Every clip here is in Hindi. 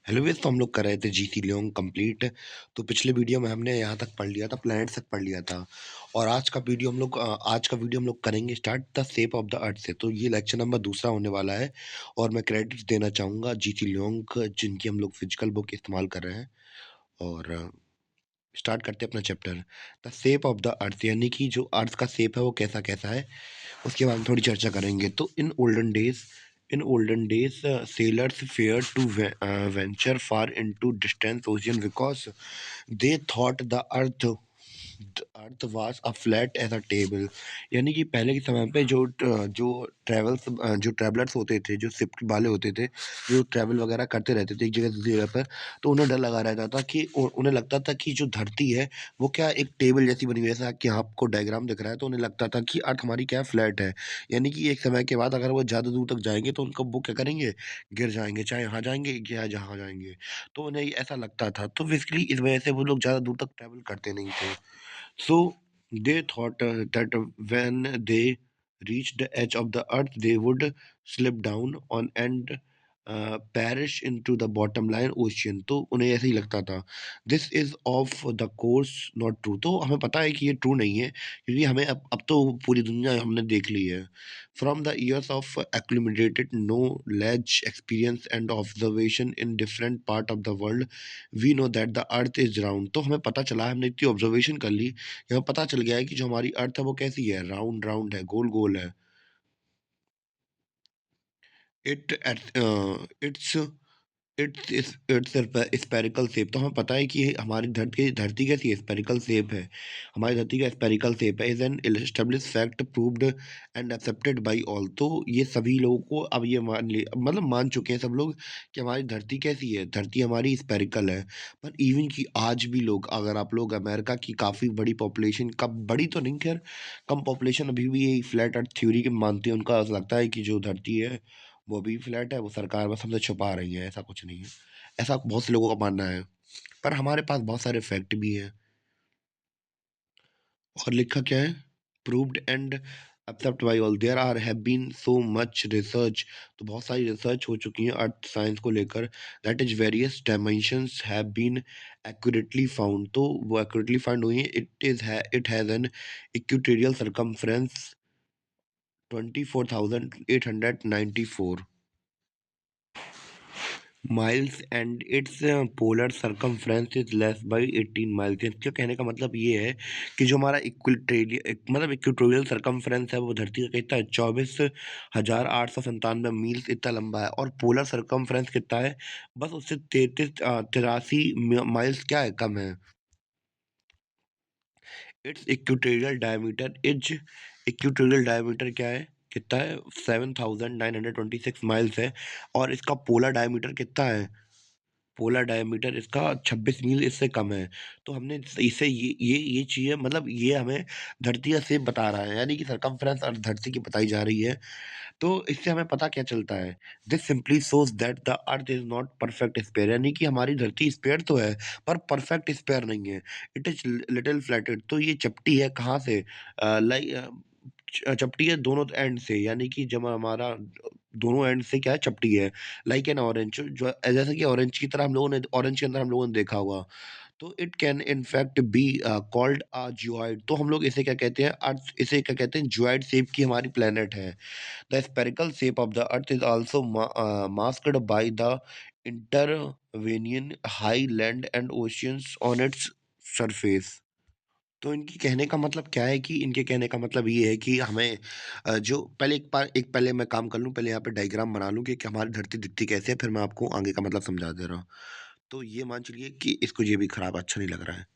हेलो वेस तो हम लोग कर रहे थे जीसी लियोंग कंप्लीट। तो पिछले वीडियो में हमने यहाँ तक पढ़ लिया था, प्लैनेट्स तक पढ़ लिया था। और आज का वीडियो हम लोग करेंगे start the shape of the अर्थ से। तो ये लेक्चर नंबर दूसरा होने वाला है। और मैं क्रेडिट्स देना चाहूँगा जीसी लियोंग जिनकी हम लोग फिजिकल बुक इस्तेमाल कर रहे हैं। और स्टार्ट करते हैं अपना chapter the shape of the earth, यानी कि जो अर्थ का शेप है वो कैसा कैसा है, उसके बारे में थोड़ी चर्चा करेंगे। तो in olden days sailors feared to venture far into distant ocean because they thought the earth was a flat as a table। यानी कि पहले के समय पे जो ट्रैवलर्स होते थे, जो शिप वाले होते थे, जो ट्रैवल वगैरह करते रहते थे एक जगह से दूसरी जगह पर, तो उन्हें डर लगा रहता था कि उन्हें लगता था कि जो धरती है वो क्या एक टेबल जैसी बनी हुई है। जैसा कि आपको डायग्राम दिख रहा है, तो उन्हें लगता था कि अर्थ हमारी क्या फ्लैट है। यानी कि एक समय के बाद अगर वो ज़्यादा दूर तक जाएंगे तो उनको वो क्या करेंगे, गिर जाएंगे, चाहे यहाँ जाएंगे या जहाँ जाएंगे। तो उन्हें ऐसा लगता था, तो बेसिकली इस वजह से वो लोग ज़्यादा दूर तक ट्रैवल करते नहीं थे। So they thought that when they reached the edge of the earth, they would slip down on and perish into the bottom line ocean। तो उन्हें ऐसे ही लगता था। This is of the course not true. तो हमें पता है कि ये ट्रू नहीं है, क्योंकि हमें अब तो पूरी दुनिया हमने देख ली है। From the years of accumulated knowledge, experience and observation in different part of the world, we know that the earth is round. तो हमें पता चला, हमने इतनी ऑब्जर्वेशन कर ली कि हमें पता चल गया है कि जो हमारी अर्थ है वो कैसी है, राउंड राउंड है, गोल गोल है। It it's it's spherical shape. तो हमें पता है कि हमारी धरती कैसी है, स्पेरिकल शेप है। हमारी धरती का स्पेरिकल शेप है, is an establish fact proved and accepted by all. तो ये सभी लोगों को अब ये मतलब मान चुके हैं सब लोग कि हमारी धरती कैसी है, धरती हमारी स्पेरिकल है। पर इवन कि आज भी लोग, अगर आप लोग अमेरिका की काफ़ी बड़ी पॉपुलेशन, कब बड़ी तो नहीं, खैर कम पॉपुलेशन अभी भी यही फ्लैट अर्थ थ्योरी के मानती है। उनका ऐसा लगता है कि जो धरती है वो भी फ्लैट है, वो सरकार बस हमसे छुपा रही है, ऐसा कुछ नहीं है। ऐसा बहुत से लोगों का मानना है। पर हमारे पास बहुत सारे फैक्ट भी हैं। और लिखा क्या है, proved and accept by all, there are have been so much research. तो बहुत सारी रिसर्च हो चुकी है अर्थ साइंस को लेकर। That is various dimensions have been accurately found. तो वो एक्यूरेटली फाउंड हुई है। It has an equatorial circumference 24,894 miles and its polar circumference is less by 18 miles. इसके कहने का मतलब ये है कि जो हमारा इक्वेटोरियल सरकमफ्रेंस है वो धरती का कितना है, 24,897 मील्स इतना लंबा है। और पोलर सरकमफ्रेंस कितना है, बस उससे 83 क्या है, कम है। इट्स इक्वेटोरियल डायमीटर क्या है, कितना है, 7,926 माइल्स है। और इसका पोलर डायमीटर कितना है, पोलर डायमीटर इसका 26 मील इससे कम है। तो हमने इसे ये चीज़ें, मतलब ये हमें धरती का शेप बता रहा है, यानी कि सरकमफ्रेंस और धरती की बताई जा रही है। तो इससे हमें पता क्या चलता है, this simply shows that the earth is not perfect sphere. यानी कि हमारी धरती स्पेयर तो है पर परफेक्ट स्पेयर नहीं है। It is little flattened. तो ये चपटी है कहाँ से, चपटी है दोनों एंड से, यानी कि जब हमारा दोनों एंड से क्या है, चपटी है। लाइक एन ऑरेंज, जो जैसे कि ऑरेंज की तरह हम लोगों ने, ऑरेंज के अंदर हम लोगों ने देखा हुआ। तो it can in fact be called a geoid. तो हम लोग इसे क्या कहते हैं, अर्थ इसे क्या कहते हैं, जियोइड शेप की हमारी प्लेनेट है। The spherical shape of the earth is also masked by the intervening high land and oceans on its surface. तो इनकी कहने का मतलब क्या है, कि इनके कहने का मतलब ये है कि हमें जो पहले एक पहले मैं काम कर लूँ, पहले यहाँ पे डायग्राम बना लूँ कि हमारी धरती दिखती कैसे है, फिर मैं आपको आगे का मतलब समझा दे रहा हूँ। तो ये मान चलिए कि इसको ये भी खराब अच्छा नहीं लग रहा है।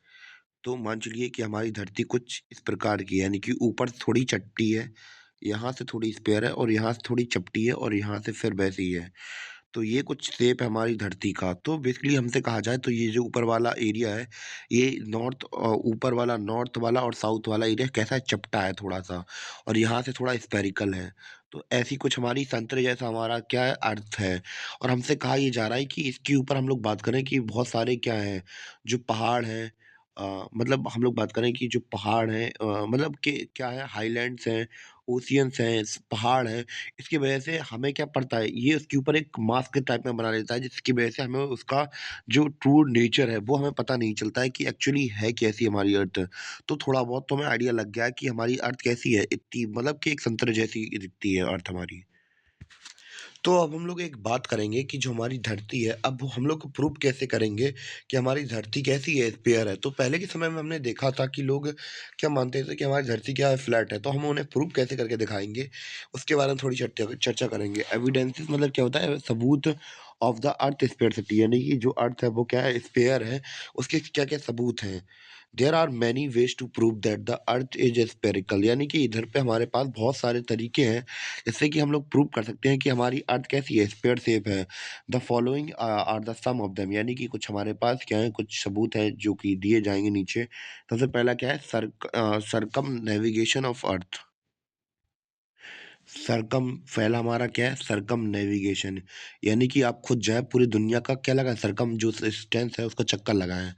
तो मान चलिए कि हमारी धरती कुछ इस प्रकार की है, यानी कि ऊपर थोड़ी चपटी है, यहाँ से थोड़ी स्पेयर है, और यहाँ से थोड़ी चपटी है, और यहाँ से फिर वैसी ही है। तो ये कुछ शेप है हमारी धरती का। तो बेसिकली हमसे कहा जाए तो ये जो ऊपर वाला एरिया है, ये ऊपर वाला नॉर्थ वाला और साउथ वाला एरिया कैसा है, चपटा है थोड़ा सा, और यहाँ से थोड़ा स्पेरिकल है। तो ऐसी कुछ हमारी संतरे जैसा हमारा क्या है, अर्थ है। और हमसे कहा ये जा रहा है कि इसके ऊपर हम लोग बात करें कि बहुत सारे क्या हैं, जो पहाड़ हैं, मतलब हम लोग बात करें कि जो पहाड़ हैं, मतलब कि क्या है, हाईलैंड्स हैं, ओशियंस हैं, पहाड़ हैं, इसकी वजह से हमें क्या पड़ता है, ये उसके ऊपर एक मास्क टाइप में बना लेता है, जिसकी वजह से हमें उसका जो ट्रू नेचर है वो हमें पता नहीं चलता है कि एक्चुअली है कैसी हमारी अर्थ। तो थोड़ा बहुत तो हमें आइडिया लग गया है कि हमारी अर्थ कैसी है, इतनी मतलब कि एक संतरे जैसी दिखती है अर्थ हमारी। तो अब हम लोग एक बात करेंगे कि जो हमारी धरती है, अब हम लोग प्रूव कैसे करेंगे कि हमारी धरती कैसी है, स्फीयर है। तो पहले के समय में हमने देखा था कि लोग क्या मानते थे कि हमारी धरती क्या है, फ्लैट है। तो हम उन्हें प्रूव कैसे करके दिखाएंगे, उसके बारे में थोड़ी चर्चा चर्चा करेंगे। एविडेंसेस मतलब क्या होता है, सबूत ऑफ द अर्थ स्पेयरसिटी, यानी कि जो अर्थ है वो क्या है, स्पेयर है, उसके क्या क्या सबूत हैं। There are many ways to prove that the earth is spherical, यानी कि इधर पे हमारे पास बहुत सारे तरीके हैं जिससे कि हम लोग प्रूव कर सकते हैं कि हमारी अर्थ कैसी है, स्पेयर शेप है। The following are the some of them, यानी कि कुछ हमारे पास क्या है, कुछ सबूत हैं जो कि दिए जाएंगे नीचे। सबसे पहला क्या है, सरकम नेविगेशन ऑफ अर्थ। सरकम पहला हमारा क्या है, सरकम नेविगेशन, यानी कि आप खुद जाए पूरी दुनिया का क्या लगा, सरकम जो डिस्टेंस है उसका चक्कर लगाएं।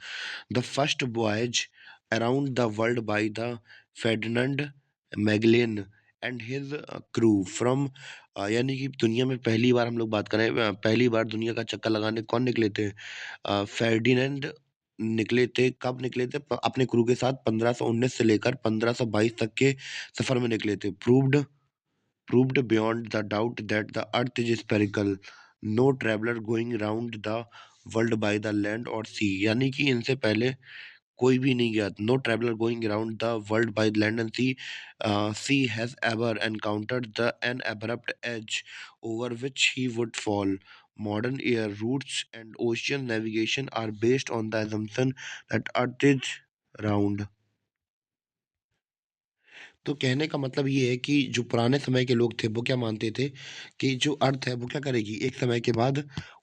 The first voyage around the world by the Ferdinand Magellan and his crew from, यानी कि दुनिया में पहली बार हम लोग बात करें, पहली बार दुनिया का चक्कर लगाने कौन निकले थे, फेर्डिनेंड निकले थे। कब निकले थे, अपने क्रू के साथ 1519 से लेकर 1522 तक के सफर में निकले थे। Proved beyond the doubt that the earth is spherical. No traveler going round the world by the land or sea, यानी कि इनसे पहले कोई भी नहीं गया। No traveler going around the world by land and sea has ever encountered an abrupt edge over which he would fall. Modern air routes and ocean navigation are based on the assumption that Earth is round. तो कहने का मतलब ये है कि जो पुराने समय के लोग थे वो क्या मानते थे कि जो अर्थ है वो क्या करेगी, एक समय के बाद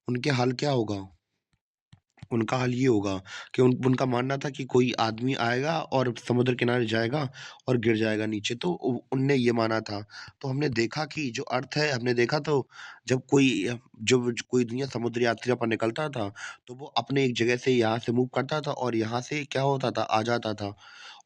उनके हाल क्या होगा, उनका हाल ये होगा कि उनका मानना था कि कोई आदमी आएगा और समुद्र किनारे जाएगा और गिर जाएगा नीचे। तो उनने ये माना था। तो हमने देखा कि जो अर्थ है, हमने देखा तो जब कोई जब कोई दुनिया समुद्र यात्रा पर निकलता था तो वो अपने एक जगह से यहाँ से मूव करता था और यहाँ से क्या होता था, आ जाता था।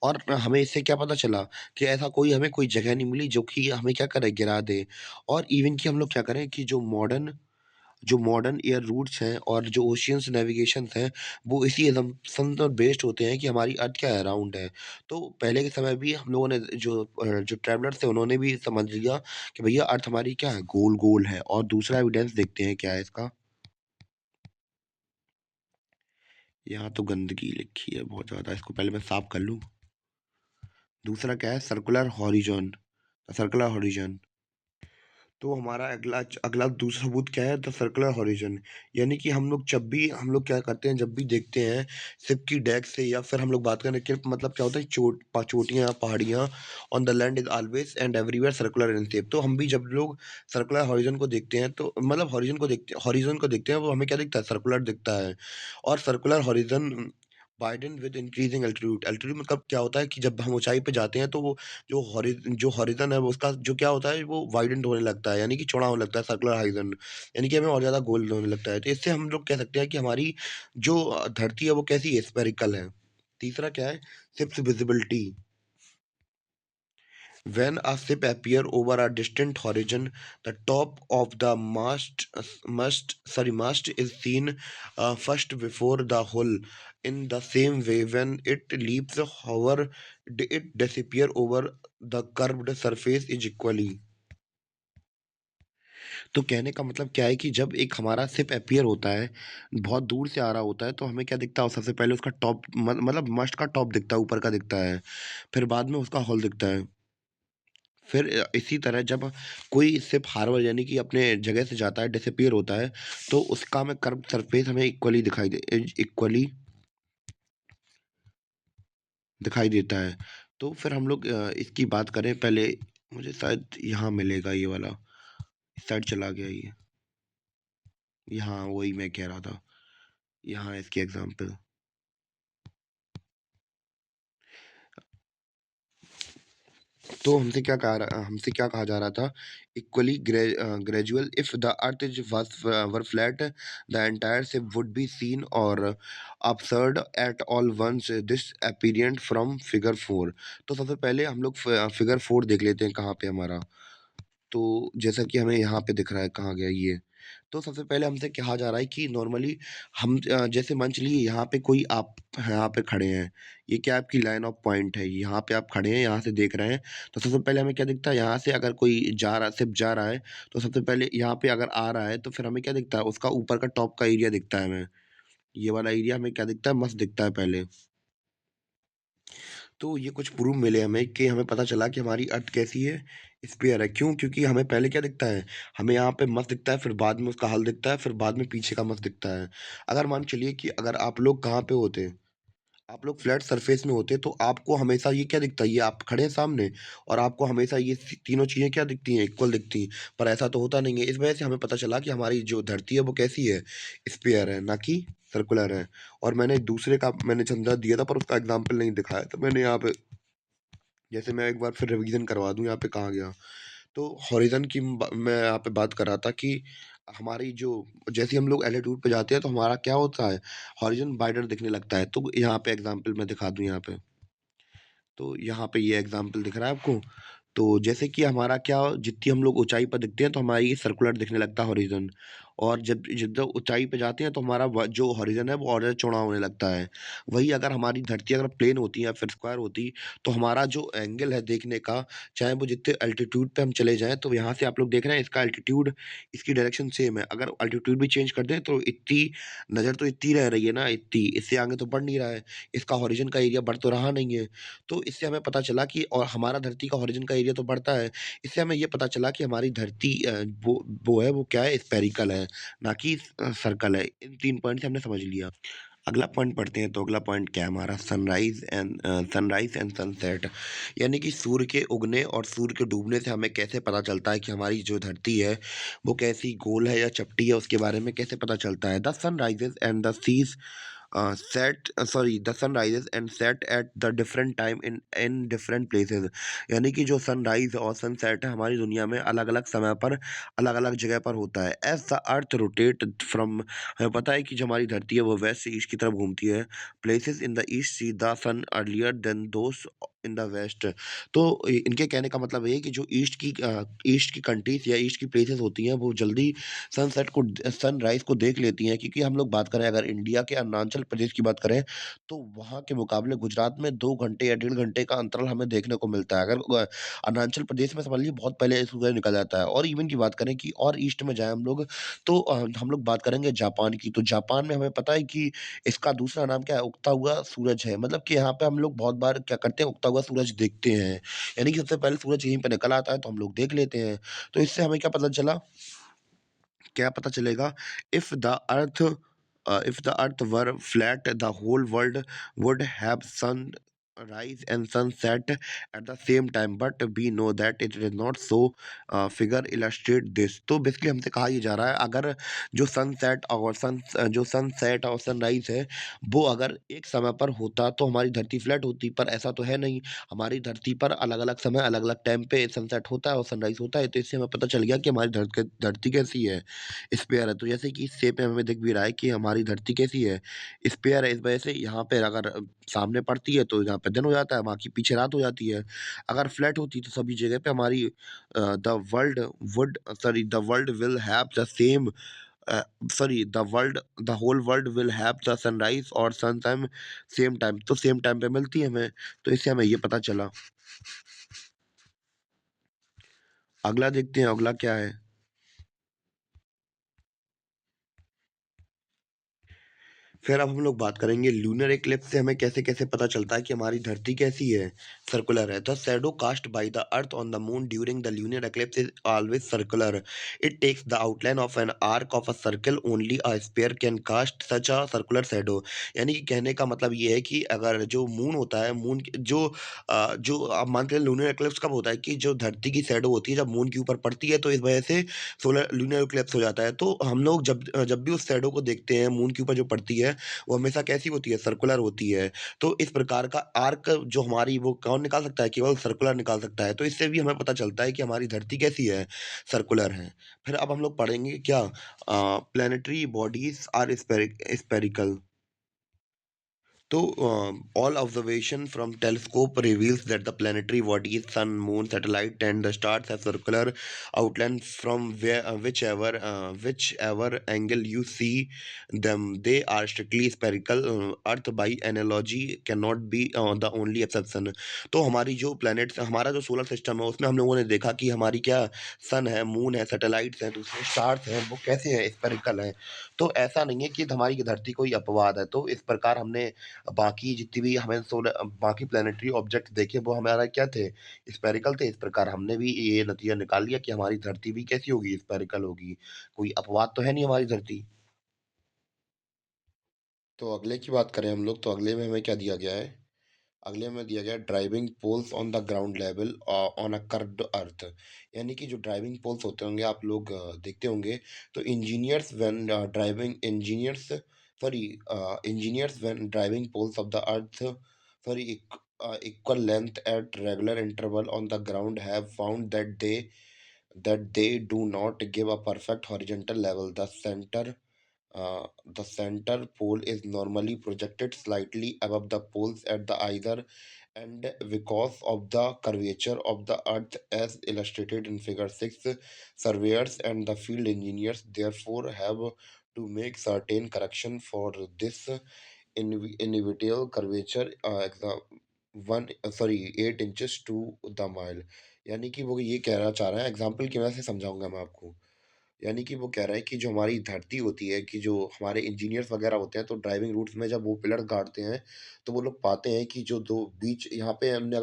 और हमें इससे क्या पता चला कि ऐसा कोई हमें कोई जगह नहीं मिली जो कि हमें क्या करे, गिरा दे। और इवन कि हम लोग क्या करें कि जो मॉडर्न एयर रूट्स हैं और जो ओशियंस नेविगेशंस हैं, वो इसी असम्पशन पर बेस्ड होते हैं कि हमारी अर्थ क्या है, राउंड है। तो पहले के समय भी हम लोगों ने जो ट्रैवलर्स थे उन्होंने भी समझ लिया कि भैया अर्थ हमारी क्या है, गोल गोल है। और दूसरा एविडेंस देखते हैं क्या है इसका। यहाँ तो गंदगी लिखी है बहुत ज़्यादा, इसको पहले मैं साफ कर लूँ। दूसरा क्या है, सर्कुलर हॉरिजॉन। तो हमारा अगला अगला दूसरा सबूत क्या है, द सर्कुलर हॉरिजन, यानी कि हम लोग क्या करते हैं, जब भी देखते हैं शिप की डेक से, या फिर हम लोग बात करें कि मतलब क्या होता है, चोटियाँ पहाड़ियाँ, on the land is always and everywhere circular in shape. तो हम भी जब लोग सर्कुलर हॉरिजन को देखते हैं तो मतलब हॉरिजन को देखते हैं, वो हमें क्या दिखता है, सर्कुलर दिखता है। और circular horizon widen with increasing altitude. Altitude मतलब क्या होता है कि जब हम ऊंचाई पे जाते हैं तो वो जो हॉरिज़न है वो उसका जो क्या होता है, वो वाइडेंड होने लगता है, यानी कि चौड़ा होने लगता है, सर्कुलर हॉरिज़न, यानी कि हमें और ज़्यादा गोल होने लगता है। तो इससे हम लोग कह सकते हैं कि हमारी जो धरती है वो कैसी है, स्फेरिकल है। तीसरा क्या है, ships visibility. When a ship appear over a distant horizon, the top of the mast is seen first before the hull. In the same way, when it leaps, however, it disappear over the curved surface is equally. तो कहने का मतलब क्या है कि जब एक हमारा शिप अपीयर होता है, बहुत दूर से आ रहा होता है, तो हमें क्या दिखता है, सबसे पहले उसका टॉप मतलब मस्ट का टॉप दिखता है, ऊपर का दिखता है, फिर बाद में उसका हॉल दिखता है। फिर इसी तरह जब कोई शिप हार्बर यानी कि अपने जगह से जाता है, डिसअपीयर होता है, तो उसका हमें कर्व सरफेस हमें इक्वली दिखाई देता है। तो फिर हम लोग इसकी बात करें पहले, मुझे शायद यहाँ मिलेगा ये वाला, इस साइड चला गया ये, यहाँ वही मैं कह रहा था, यहाँ इसकी एग्जांपल। तो हमसे क्या कहा जा रहा था? Equally gradual if the earth is were flat the entire ship would be seen और absurd at all once this apparent from figure 4। तो सबसे पहले हम लोग फिगर 4 देख लेते हैं कहाँ पे हमारा। तो जैसा कि हमें यहाँ पे दिख रहा है, कहाँ गया ये? तो सबसे पहले हमसे कहा जा रहा है कि नॉर्मली जैसे मान चलिए यहाँ पे कोई आप यहाँ पे खड़े हैं, ये क्या आपकी लाइन ऑफ पॉइंट है, यहाँ पे आप खड़े हैं, यहाँ से देख रहे हैं, तो सबसे पहले हमें क्या दिखता है, यहाँ से अगर कोई शिप जा रहा है, तो सबसे पहले यहाँ पे अगर आ रहा है, तो फिर हमें क्या दिखता है, उसका ऊपर का टॉप का एरिया दिखता है हमें। ये वाला एरिया हमें क्या दिखता है, मस्त दिखता है पहले। तो ये कुछ प्रूफ मिले हमें कि हमें पता चला कि हमारी अर्थ कैसी है, स्फीयर है। क्यों? क्योंकि हमें पहले क्या दिखता है, हमें यहाँ पे मस्त दिखता है, फिर बाद में उसका हल दिखता है, फिर बाद में पीछे का मस्त दिखता है। अगर मान चलिए कि अगर आप लोग कहाँ पे होते, आप लोग फ्लैट सरफेस में होते, तो आपको हमेशा ये क्या दिखता है, ये आप खड़े हैं सामने और आपको हमेशा ये तीनों चीजें क्या दिखती हैं, इक्वल दिखती हैं। पर ऐसा तो होता नहीं है। इस वजह से हमें पता चला कि हमारी जो धरती है वो कैसी है, स्फीयर है, ना कि सर्कुलर है। और मैंने चंदा दिया था, पर उसका एग्जाम्पल नहीं दिखाया, तो मैंने यहाँ पे, जैसे मैं एक बार फिर रिवीजन करवा दूँ, यहाँ पे कहाँ गया? तो हॉरिज़न की मैं यहाँ पे बात कर रहा था कि हमारी जो, जैसे ही हम लोग एल्टीट्यूड पे जाते हैं, तो हमारा क्या होता है, हॉरिज़न वाइडर दिखने लगता है। तो यहाँ पे एग्ज़ाम्पल मैं दिखा दूँ यहाँ पे। तो यहाँ पे ये एग्ज़ाम्पल दिख रहा है आपको? तो जैसे कि हमारा क्या, जितनी हम लोग ऊँचाई पर दिखते हैं, तो हमारी ये सर्कुलर दिखने लगता है हॉरिज़न। और जब जितना ऊँचाई पे जाते हैं, तो हमारा जो हॉरिज़न है, वो और ज़्यादा चौड़ा होने लगता है। वही अगर हमारी धरती अगर प्लेन होती या फिर स्क्वायर होती, तो हमारा जो एंगल है देखने का, चाहे वो जितने एल्टीट्यूड पे हम चले जाएँ, तो यहाँ से आप लोग देख रहे हैं, इसका एल्टीट्यूड, इसकी डायरेक्शन सेम है। अगर एल्टीट्यूड भी चेंज कर दें, तो इतनी नज़र तो इतनी रह रही है ना, इतनी, इससे आगे तो बढ़ नहीं रहा है। इसका हॉरिज़न का एरिया बढ़ तो रहा नहीं है। तो इससे हमें पता चला कि, और हमारा धरती का हॉरिज़न का एरिया तो बढ़ता है। इससे हमें ये पता चला कि हमारी धरती वो है, वो क्या है, स्फेरिकल है, ना कि सर्कल है। इन 3 पॉइंट से हमने समझ लिया। अगला पॉइंट पढ़ते हैं। तो अगला पॉइंट क्या है हमारा, सनराइज़ एंड सनसेट। यानी कि सूर्य के उगने और सूर्य के डूबने से हमें कैसे पता चलता है कि हमारी जो धरती है, वो कैसी गोल है या चपटी है, उसके बारे में कैसे पता चलता है। The sun rises and the sees the sun rises and set at the different time in different places. यानी कि जो सनराइज़ और सनसेट है हमारी दुनिया में अलग-अलग समय पर, अलग-अलग जगह पर होता है। As the earth rotate from, हमें पता है कि जो हमारी धरती है वो वेस्ट से ईस्ट की तरफ घूमती है। Places in the east see the sun earlier than those in the west. तो इनके कहने का मतलब ये है कि जो ईस्ट की कंट्रीज या ईस्ट की प्लेसेस होती हैं, वो जल्दी सनराइज को देख लेती हैं। क्योंकि हम लोग बात करें, अगर इंडिया के अरुणाचल प्रदेश की बात करें, तो वहाँ के मुकाबले गुजरात में 2 घंटे या 1.5 घंटे का अंतराल हमें देखने को मिलता है। अगर अरुणाचल प्रदेश में समझ लीजिए बहुत पहले सूरज निकल जाता है। और इवन की बात करें कि और ईस्ट में जाएँ हम लोग, तो हम लोग बात करेंगे जापान की। तो जापान में हमें पता है कि इसका दूसरा नाम क्या है, उगता हुआ सूरज है। मतलब कि यहाँ पे हम लोग बहुत बार क्या करते हैं, उगता हुआ सूरज देखते हैं। यानी कि सबसे पहले सूरज यहीं पे निकल आता है, तो हम लोग देख लेते हैं। तो इससे हमें क्या पता चला, क्या पता चलेगा, if the earth if the earth were flat the whole world would have sun rise and sunset at the same time, but we know that it is not so। Figure illustrate this। तो बेसिकली हमसे कहा ये जा रहा है, अगर जो सनसेट और सनराइज है, वो अगर एक समय पर होता, तो हमारी धरती फ्लैट होती। पर ऐसा तो है नहीं। हमारी धरती पर अलग अलग समय, अलग अलग टाइम पे सनसेट होता है और सनराइज होता है। तो इससे हमें पता चल गया कि हमारी धरती कैसी है, स्पेयर है। तो जैसे कि इस शेप में हमें दिख भी रहा है कि हमारी धरती कैसी है, स्पेयर है। इस वजह से यहाँ पे अगर सामने पड़ती है, तो यहाँ पे दिन हो जाता है, बाकी पीछे रात हो जाती है। अगर फ्लैट होती, तो सभी जगह पे हमारी the world will have the same the whole world will have the sunrise और सन टाइम सेम टाइम। तो सेम टाइम पे मिलती है हमें। तो इससे हमें ये पता चला। अगला देखते हैं, अगला क्या है। फिर अब हम लोग बात करेंगे लूनर एक्लिप्स से हमें कैसे-कैसे पता चलता है कि हमारी धरती कैसी है, सर्कुलर है। The shadow cast by the earth on the moon during the lunar eclipse is always circular. It takes the outline of an arc of a circle, only a sphere can cast such a circular shadow. यानी कि कहने का मतलब ये है कि अगर जो मून होता है, मून की जो आप मानते हैं, लूनर एक्लिप्स कब होता है कि जो धरती की शैडो होती है जब मून के ऊपर पड़ती है, तो इस वजह से सोलर लूनर एक्लिप्स हो जाता है। तो हम लोग जब भी उस शैडो को देखते हैं मून के ऊपर जो पड़ती है, है, वो हमेशा कैसी होती है? सर्कुलर होती है। तो इस प्रकार का आर्क जो हमारी वो कौन निकाल सकता है? केवल सर्कुलर निकाल सकता है। तो इससे भी हमें पता चलता है कि हमारी धरती कैसी है? सर्कुलर है। फिर अब हम लोग पढ़ेंगे क्या? Planetary bodies are spherical. So, all observation from telescope reveals that the planetary bodies, sun, moon, satellite, and the stars have circular outlines from whichever angle you see them. They are strictly spherical. Earth, by analogy, cannot be the only exception. तो हमारी जो planets, हमारा जो सोलर सिस्टम है, उसमें हम लोगों ने देखा कि हमारी क्या सन है, मून है, सैटेलाइट्स हैं, दूसरे स्टार्स हैं, वो कैसे हैं? स्फेरिकल हैं। तो ऐसा नहीं है कि हमारी धरती कोई अपवाद है। तो इस प्रकार हमने बाकी जितनी भी हमें बाकी प्लैनेटरी ऑब्जेक्ट देखे वो हमारा क्या थे? स्फेरिकल थे। इस प्रकार हमने भी ये नतीजा निकाल लिया कि हमारी धरती भी कैसी होगी? स्फेरिकल होगी। कोई अपवाद तो है नहीं हमारी धरती। तो अगले की बात करें हम लोग तो अगले में हमें क्या दिया गया है? अगले में दिया गया है driving poles on the ground level on a curved earth. यानी कि जो ड्राइविंग पोल्स होते होंगे आप लोग देखते होंगे। तो engineers when driving poles of the earth for equal length at regular interval on the ground have found that they do not give a perfect horizontal level. The center pole is normally projected slightly above the poles at the either end because of the curvature of the earth as illustrated in figure 6. Surveyors and the field engineers therefore have to make certain correction for this inevitable curvature, 8 inches to the mile। यानी कि वो ये कहना चाह रहा है, एग्जाम्पल की वजह से समझाऊंगा मैं आपको। यानी कि वो कह रहा है कि जो हमारी धरती होती है कि जो हमारे इंजीनियर्स वगैरह होते हैं तो ड्राइविंग रूट्स में जब वो पिलर गाड़ते हैं तो वो लोग पाते हैं कि जो दो बीच यहाँ पे हमने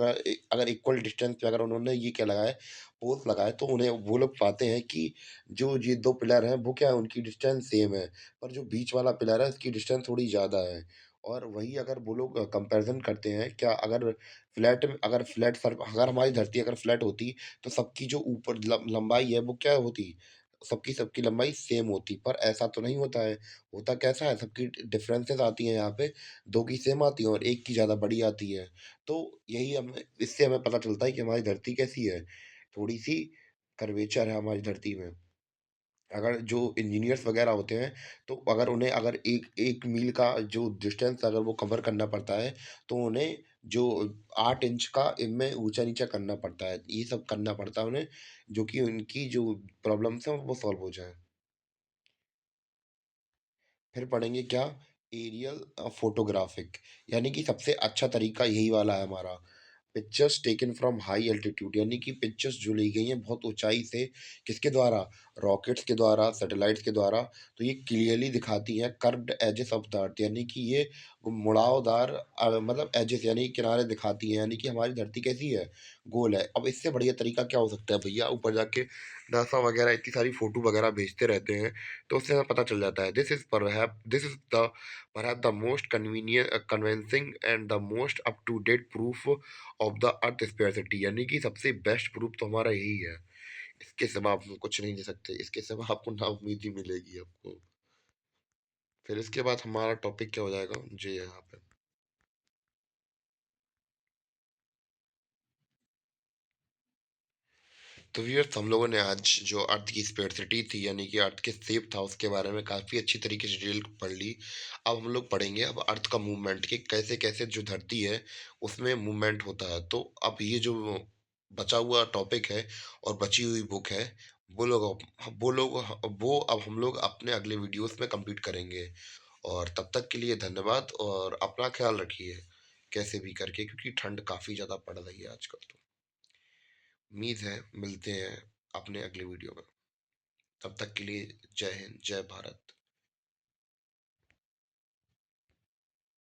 अगर इक्वल डिस्टेंस पे अगर उन्होंने ये क्या लगाया पोल्स लगाए तो उन्हें वो लोग पाते हैं कि जो ये दो पिलर हैं वो क्या है उनकी डिस्टेंस सेम है। पर जो बीच वाला पिलर है इसकी डिस्टेंस थोड़ी ज़्यादा है। और वही अगर वो लोग कंपैरिजन करते हैं क्या अगर फ्लैट सर अगर हमारी धरती अगर फ्लैट होती तो सबकी जो ऊपर लंबाई है वो क्या होती? सबकी सबकी लंबाई सेम होती, पर ऐसा तो नहीं होता है। होता कैसा है सबकी डिफरेंसेस आती हैं यहाँ पे, 2 की सेम आती है और 1 की ज़्यादा बड़ी आती है। तो यही हमें इससे हमें पता चलता है कि हमारी धरती कैसी है, थोड़ी-सी कर्वेचर है हमारी धरती में। अगर जो इंजीनियर्स वगैरह होते हैं, तो अगर उन्हें अगर 1 मील का जो डिस्टेंस अगर वो कवर करना पड़ता है, तो उन्हें जो 8 इंच का इनमें ऊँचा-नीचा करना पड़ता है। ये सब करना पड़ता है उन्हें, जो कि उनकी जो प्रॉब्लम्स हैं वो सॉल्व हो जाएँ। फिर पढ़ेंगे क्या? Aerial photographic. यानी कि सबसे अच्छा तरीका यही वाला है हमारा। Pictures taken from high altitude. यानी कि पिक्चर्स जो ली गई हैं बहुत ऊंचाई से, किसके द्वारा? रॉकेट्स के द्वारा, सैटेलाइट्स के द्वारा। तो ये क्लियरली दिखाती हैं curved edges of the earth. यानी कि ये मुड़ावदार मतलब एजेस यानी किनारे दिखाती हैं। यानी कि हमारी धरती कैसी है? गोल है। अब इससे बढ़िया तरीका क्या हो सकता है भैया? ऊपर जाके नासा वगैरह इतनी सारी फोटो वगैरह भेजते रहते हैं, तो उससे हमें पता चल जाता है। This is the most convincing and the most up to date proof of the earth sphericity. यानी कि सबसे बेस्ट प्रूफ तो हमारा यही है। इसके सिवा आप कुछ नहीं दे सकते, इसके सिवा आपको ना उम्मीद ही मिलेगी आपको। फिर इसके बाद हमारा टॉपिक क्या हो जाएगा जी यहाँ पे? तो व्यूअर्स हम लोगों ने आज जो अर्थ की स्पेसिटी थी यानी कि अर्थ के शेप था उसके बारे में काफ़ी अच्छी तरीके से डिटेल पढ़ ली। अब हम लोग पढ़ेंगे अब अर्थ का मूवमेंट कि कैसे कैसे जो धरती है उसमें मूवमेंट होता है। तो अब ये जो बचा हुआ टॉपिक है और बची हुई बुक है वो अब हम लोग अपने अगले वीडियोस में कंप्लीट करेंगे। और तब तक के लिए धन्यवाद और अपना ख्याल रखिए कैसे भी करके, क्योंकि ठंड काफ़ी ज़्यादा पड़ रही है आजकल। तो उम्मीद है मिलते हैं अपने अगले वीडियो में। तब तक के लिए जय हिंद, जय भारत।